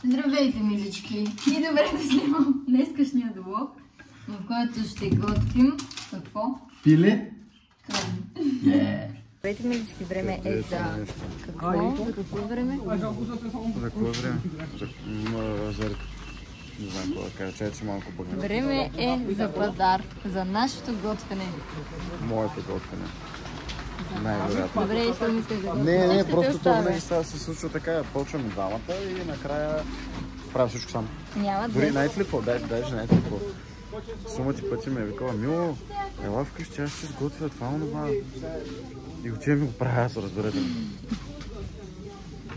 Здравейте, милички! И добре да снимам днескашния влог, в който ще готвим какво? Пиле? Здравейте, милички! Време е за какво? За какво време? За какво време? Не знам какво да кажа, че малко бъгна. Време е за пазар, за нашето готвене. Моето готвене. Най-вероятно. Добре, и що мислиш да готвиш? Не, просто това винаги се случва така. Почваме двамата и накрая правя всичко сам. Няма Дори да. най-флипо, даже най-флипо. Сума ти пъти ме е викала: Мило, ела вкъщи, аз ще сготвя това, онова. И отивам и го правя, аз разберете.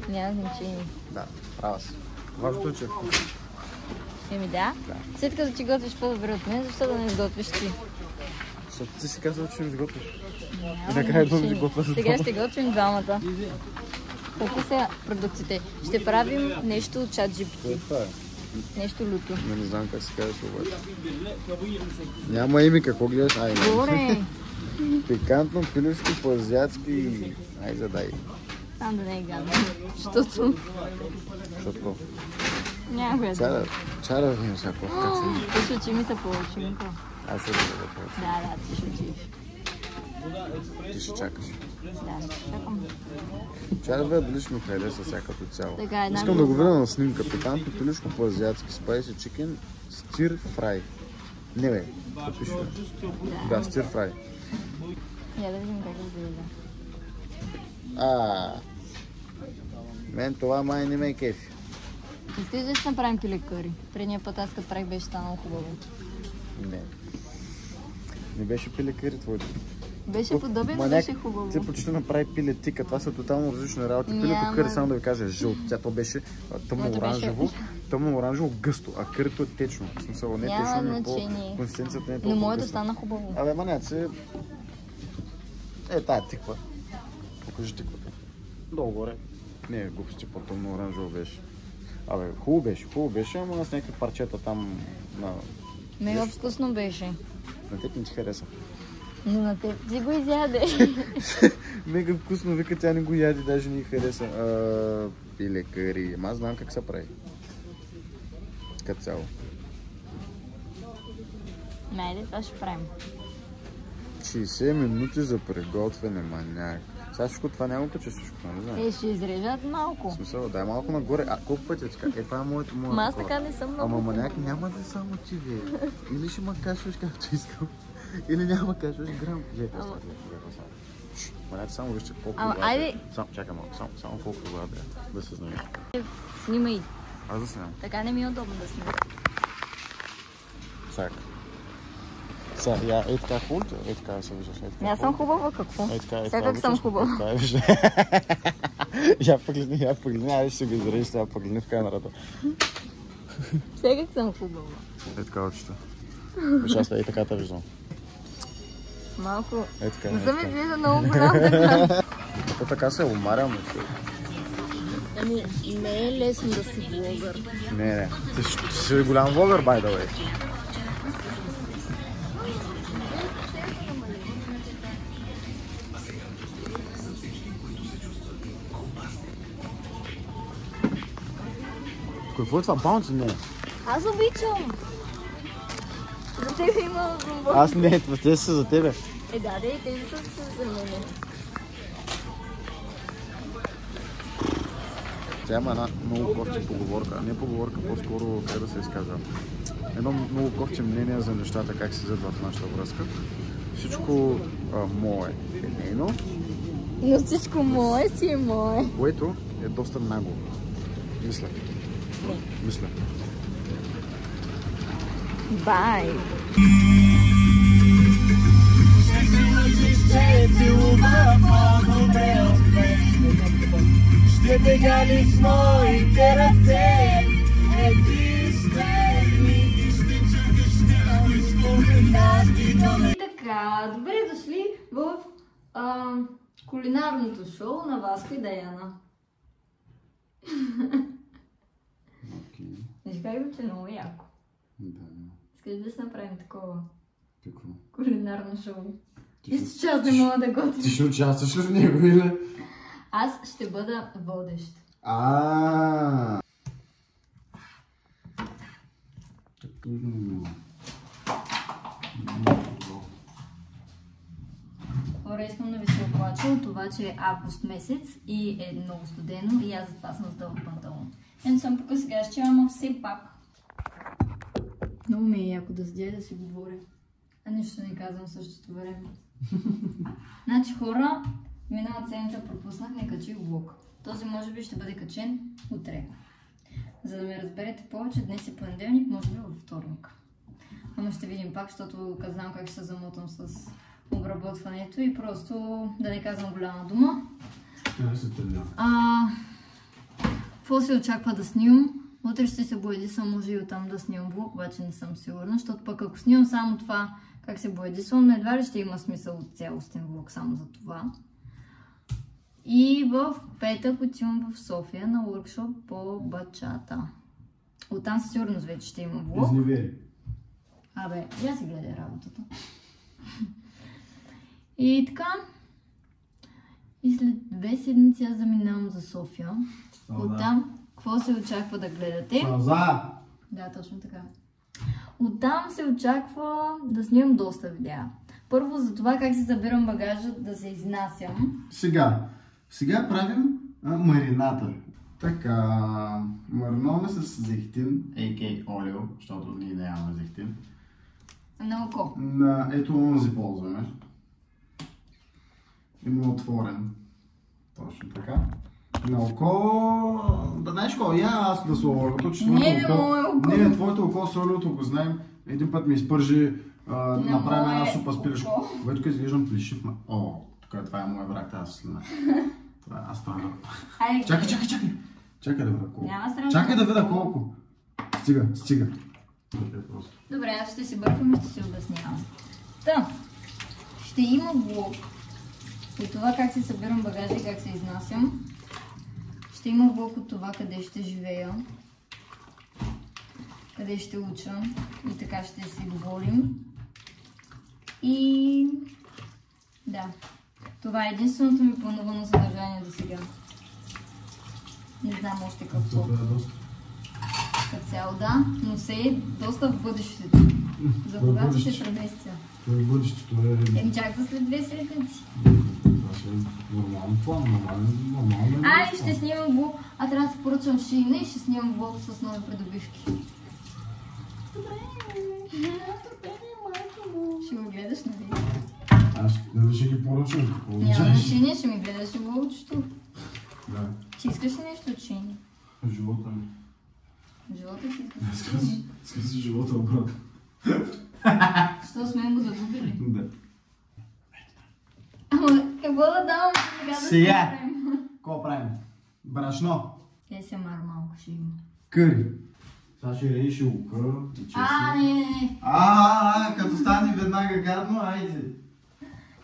Няма значение. Да, права си. Важното е, че е вкусно. Еми да. След като ти готвиш по-добре от мен, защо да не сготвиш ти? Защото ти си казал, че ми сготвиш. И накрая да ми готвя за Сега ще готвим двамата. Колко са продуктите? Ще правим нещо от ChatGPT. Това е. Нещо люто. Не знам как се казваш обаче. Няма име, какво гледаш? Ай, не. Горе! Пикантно, пилешко, по-азиатски. Ай, задай. Там да не е гадно. Защото Защото няма гадно. чара ви всяко. Как се... Ти шучи ми се получи. Аз ще да повече. Да, ти шучиш. Ти ще чакаш. Да, чакам. Чара бе, дали ще ми хареса всякато цяло. Така, една Искам да го видя на снимка. Пикантно, пилешко, по-азиатски, спайси чикен, стир фрай. Не бе, да пише. Да, стир фрай. Я да видим как изглежда. Мен това май не ме кефи. Искаш да си направим пиле къри? Предния път аз като правих беше станало хубаво. Не. Не беше пиле къри твоето. Беше подобен, но беше хубаво. Ти почти направи пиле тика. Това са тотално различни работи. Пилето къри, само да ви кажа, е жълто. Тя беше тъмно-оранжево, гъсто, а кърито е течно. В смисъл, не е течно, но консистенцията не е толкова. Но моето стана хубаво. Абе, маняци... тая тиква. Покажи тиквата. Долу-горе. Не, глупости, по-тъмно-оранжево беше. Абе, хубаво беше, ама с някакви парчета там на... Мега вкусно беше. На теб не ти хареса. Но на теб ти го изяде. Мега вкусно, вика, тя не го яди, даже не хареса. Пиле къри. Ама аз знам как се прави. Като цяло. Найде, това ще правим. 60 минути за приготвяне, маняк. Сега всичко това няма пъче всичко, не знам. Ще изрежат малко. В смисъл, дай малко нагоре. Колко пъти е така? Това е моето. Ма аз така не съм много. Ама маняк няма да само ти вие. Или ще ма кашваш както искам, или няма кашваш грам. Маняк, само вижте колко вода. Айде. Чакай малко, само колко вода да се знае. Снимай. Аз да снимам. Така не ми е удобно да снимам. Цак. Я така хубаво, така се виждаш. Аз съм хубава, какво? Всякак съм хубава. Така виждаш. Я погледни, айде ще го изрежеш, сега погледни в камерата. Всякак съм хубава. Така очите. Аз така те виждам. Малко. Така. Не съм изглежда много голям така. Така се умарям. Ами, не е лесно да си блогър. Не. Ти си голям влогър, by the way. Какво е това? Баунти? Не. Аз обичам. За тебе има бомбон. Аз не, те са за тебе. Да, и тези са за мене. Тя има една много кофти поговорка. Не поговорка, по-скоро как да се изказва. Едно много кофти мнение за нещата, как се зад в нашата връзка. Всичко мое е нейно. Но всичко мое си е мое. Което е доста нагло. Мисля. Бай! Ще бегали с моите ръце. И така, добре дошли в кулинарното шоу на Васко и Даяна. Виж как го, че много яко. Да. Искаш да си направим такова Какво? кулинарно шоу? Нищо, че аз не мога да готвя. Ти ще участваш ли в него или? Аз ще бъда водещ. Хора, искам да ви се оплача от това, че е август месец и е много студено и аз затова съм с дълъг панталон. Ето съм покъсгаща, ама все пак. Много ми е яко да седя да си говоря. А нищо не казвам в същото време. Значи хора, миналата седмица пропуснах, не качих влог. Този може би ще бъде качен утре. За да ме разберете повече, днес е понеделник, може би във вторник. Ама ще видим пак, защото знам как ще се замотам с обработването и просто да не казвам голяма дума. Какво се очаква да снимам? Утре ще се боядисвам, може и оттам да снимам влог, обаче не съм сигурна, защото пък ако снимам само това как се боядисвам, едва ли ще има смисъл от цялостен влог само за това. И в петък отивам в София на workshop по бачата. Оттам със сигурност вече ще има влог. Изневери. Абе, я си гледай работата. И така. И след 2 седмици аз заминавам за София. Оттам, какво се очаква да гледате? Да, точно така. Оттам се очаква да снимам доста видеа. Първо за това как се събирам багажа да се изнасям. Сега правим марината. Така, маринуваме с зехтин, а.к.а. олио, защото ние нямаме зехтин. На око. Ето онзи ползваме. Има отворен. Точно така. На око... Да знаеш какво, аз да сложа олиото, че Не, твоето око с олиото го знаем. Един път ми изпържи, направим една супа с пилешко. Което изглеждам плешив. Това е моя брак, тази слина. Аз това е. Чакай! Чакай да видя колко. Чакай да видя колко. Стига. Добре, аз ще си бъркам и ще си обяснявам. Ще има влог от това как си събирам багажа и как се изнасям. Ще има влог от това къде ще живея, къде ще уча и така ще си говорим. И да, това е единственото ми планувано съдържание до сега. Не знам още какво. Като цяло да, но се е доста в бъдещето. За когато ще преместя. Това е бъдещето. Чак за след 2 седмици. Това ще е нормално план, нормално. Ще снимам влог. Трябва да си поръчам шийна и ще снимам влог с нови придобивки. Ще го гледаш, нали? Нали ще ги поръчам? Няма значение, ще ми гледаш и влогчето. Да. Ти искаш ли нещо от шийни? Живота ми. Живота си искаш? Искаш си живота обратно. Що сме го загубили? Да. Ама какво да давам? Сега! Какво правим? Брашно. СМР малко ще има. Къри. Сега ще режеш лука и чесън. Не. Като стане веднага гадно, айде.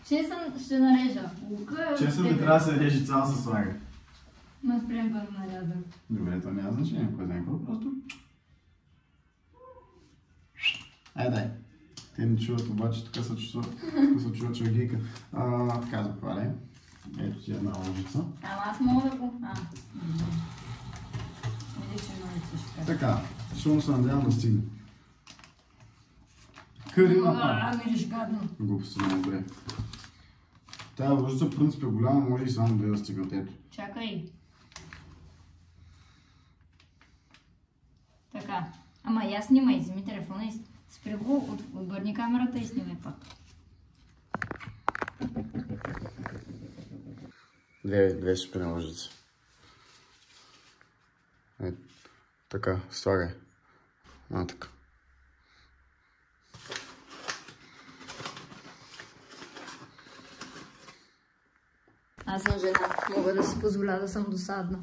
Чесън ще нарежа. Лука Чесън ми трябва да се реже цял със слага. Ма спрем първо нарязах. Добре, то няма значение, кой знае какво, просто. Дай. Те не чуват, обаче тук се чува чергейка. Така запаля. Ето си една лъжица. Ама аз мога да го... Види, че много също така. Така, защото се надявам да стигне. Къри направи. Мириш гадно. Глупости, много добре. Тая лъжица в принцип е голяма, може и само да стигнат. Ето. Чакай. Така. Ама я снимай, вземи телефона и спри го, обърни камерата и снимай пак. Две супени лъжици. Така, слагай. Така. Аз съм жена, мога да си позволя да съм досадна.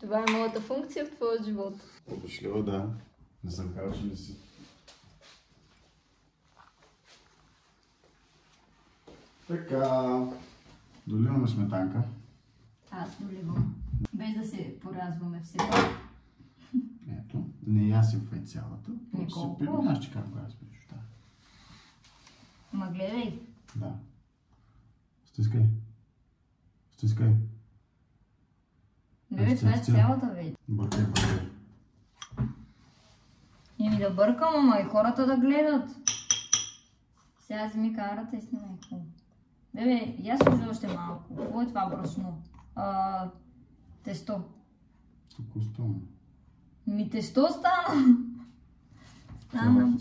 Това е моята функция в твоя живот. Обишлива, да. Не съм казал, че не си. Така. Доливаме сметанка. Аз доливам. Без да се порязваме все пак. Ето. Не ясифай цялата. Колко? Аз ще как го разпиш. Да. Ма гледай. Да. Стискай. Бебе, това е цялата вече. Бъркай. Ами да бъркам, ама и хората да гледат. Сега си ми карате и снимай какво. Бебе, я служа още малко. Какво е това брашно? Тесто. Какво стана? Ми тесто стана. Стана.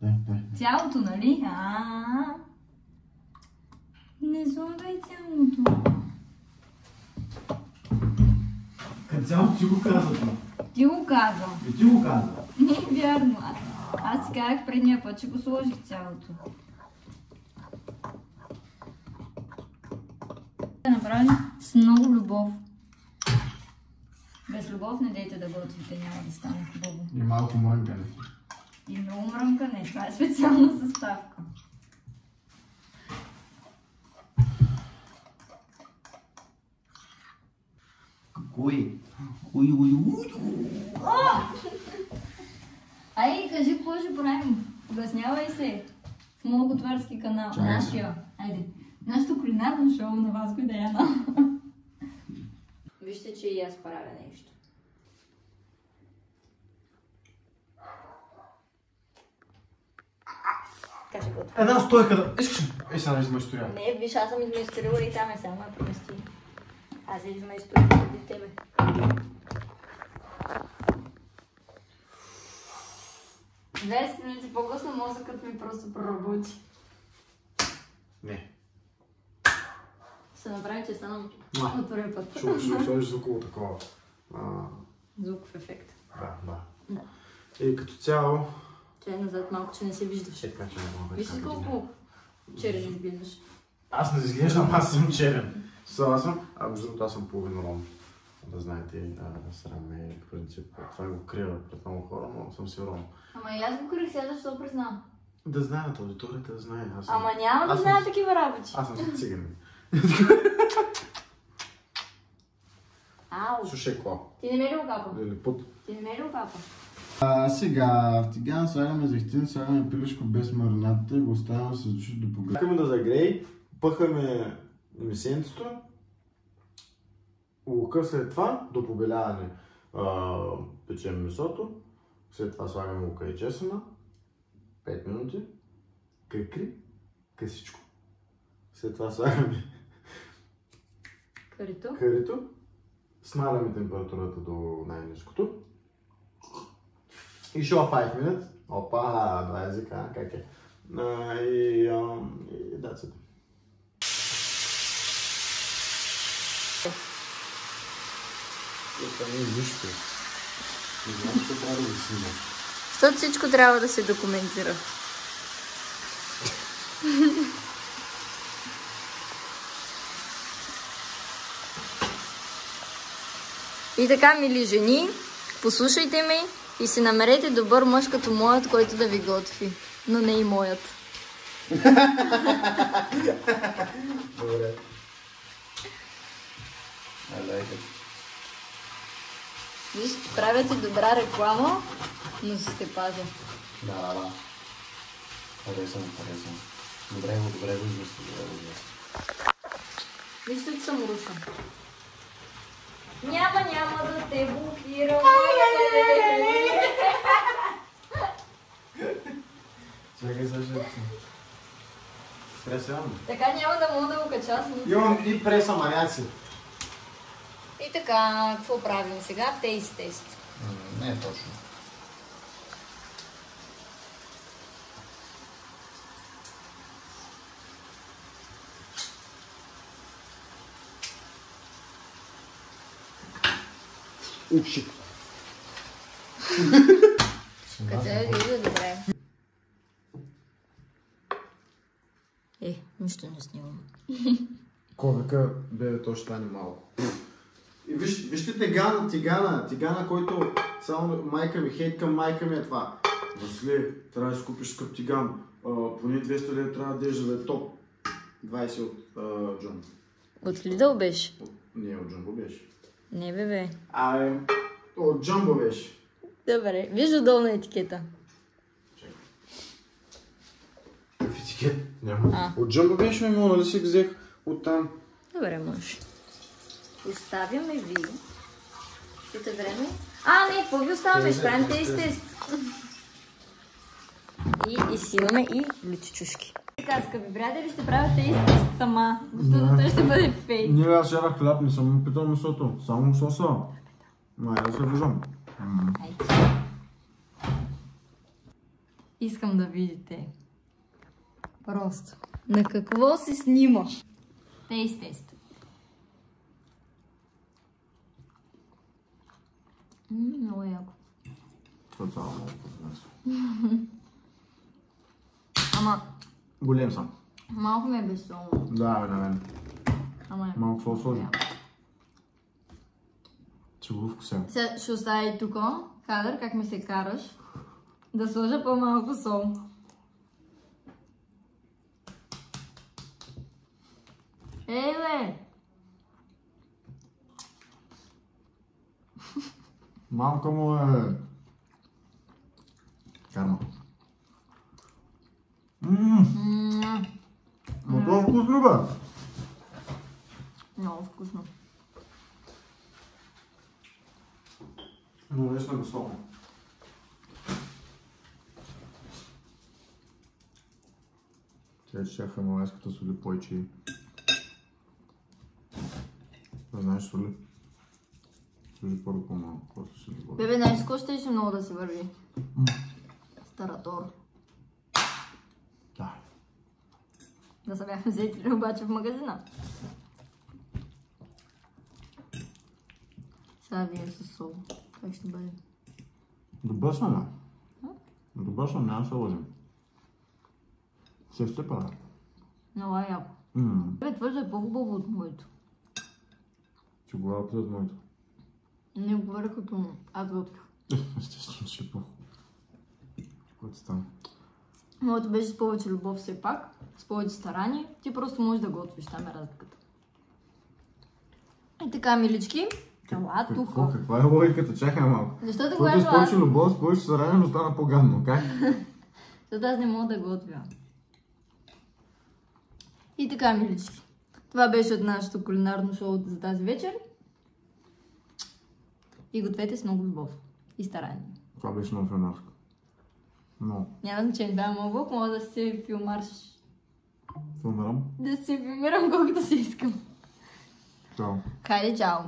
Дай. Цялото, нали? Не злъгай цялото. Къде цялото ти го каза това? Ти го каза. И ти го каза. Не е вярно. Аз си казах предния път, че го сложих цялото. Да направим с много любов. Без любов не дейте да готвите, няма да стане хубаво. И малко мрънкане. И много мрънкане, това е специална съставка. Кой? Ай, кажи какво ще правим. Обяснявай се. В моят готварски канал. Нашия. Айде. Нашето кулинарно шоу на Васко и Даяна. Вижте, че и аз правя нещо. Кажи го. Една стойка да... Искаш? Сега да измайсторя. Не, виж, аз съм измайсторила и там е само я премести. Аз я измайсторила преди тебе. Две минути по-късно мозъкът ми просто проработи. Не. Ще направим, че станам от първи път. Ще сложиш звуково такова. Звуков ефект. Да. И като цяло... Чай назад малко, че не се виждаш. Така, че не мога да Виж ли колко черен изглеждаш? Аз не изглеждам, аз съм черен. Аз съм, между другото аз съм половин ром. Да знаете, срам е в принцип. Това го крия пред много хора, но съм си ром. Ама и аз го крих сега, защо признавам? Да знаят, аудиторията да знае. Ама няма да знаят такива работи. Аз съм циганин. Ау! Слушай, какво? Ти не ме ли окапа? Лилипут. Ти не ме ли окапа? Сега, в тиган слагаме зехтин, слагаме пилешко без маринадата и го оставяме с души до поглед. Чакаме да загрее, пъхаме месенцето, лука след това, до побеляване печем месото, след това слагаме лука и чесъна, 5 минути, крикри, късичко. След това слагаме карито, смаляме температурата до най-ниското. И show 5 minutes. Опа, два езика, как е? И that's it. Това не е нищо. Не знам, че трябва да го снимам. Защото всичко трябва да се документира. И така, мили жени, послушайте ме и си намерете добър мъж като моят, който да ви готви. Но не и моят. Добре. I like it. Виж, правя ти добра реклама, но си те пазя. Да. Харесвам. Добре го измисли. Вижте, че съм руса. Няма да те блокирам. Чакай сега. Преса имам. Така няма да мога да го кача. Имам и преса маняци. И така, какво правим сега? Тест. Не е точно. Уши. Къде е добре? Нищо не снимам. Ковека, бе, то ще стане малко. И вижте тигана, който само майка ми, хейт към майка ми е това. Василе, трябва да си купиш скъп тиган. Поне 200 лева трябва да държа да е топ. 20 от Джумбо. От Лидъл беше? Не, от Джумбо беше. Не, бебе. От Джумбо беше. Добре, виж долу на етикета. В етикет? Няма. От Джумбо беше, нали си взех оттам. Добре, може. Оставяме ви. След време Не, какво ви оставаме? Ще правим тест. И силаме и лючичушки. Така, скъпи приятели, ще правя тест сама, защото той ще бъде фейк. Не, аз ядах хляб, не съм питал месото, само соса. Да се виждам. Искам да видите. Просто. На какво се снима? Тест. Много яко. Това цяло много вкусно. Ама... Голем съм. Малко ми е безсолно. Да, на мен. Малко сол сложи. Че го вкусен. Сега ще оставя тук кадър, как ми се караш. Да сложа по-малко сол. Бе! Мамка му е... Карма. Но това е вкусно, бе! Много вкусно. Но наистина високо. Тя ще шеф хималайската соли повече. Не знаеш соли? Сложи първо по-малко, после ще добавя. Бебе, знаеш какво ще много да се върви? Старатор. Да. Да се бяхме взели обаче в магазина. Сега вие с сол. Как ще бъде? Добър съм, бе. Добър съм, няма да се лъжим. Ще правя. Много е яко. Бебе, твърдо е по-хубаво от моето. Ще говоря опит от моето. Не говоря като аз готвих. Естествено, ще е по-хубаво. Което стане? Моето беше с повече любов все пак, с повече старание. Ти просто можеш да готвиш, там е разликата. И така, милички, ела тук. Каква е логиката? Чакай малко. Защото когато с повече любов, с повече старание, но стана по-гадно, как? Защото аз не мога да готвя. И така, милички. Това беше от нашето кулинарно шоу за тази вечер. И гответе с много любов и старание. Това беше много фенарско. Но. Няма значение, да, много мога да се филмарш. Филмирам? Да се филмирам колкото си искам. Чао. Хайде, чао!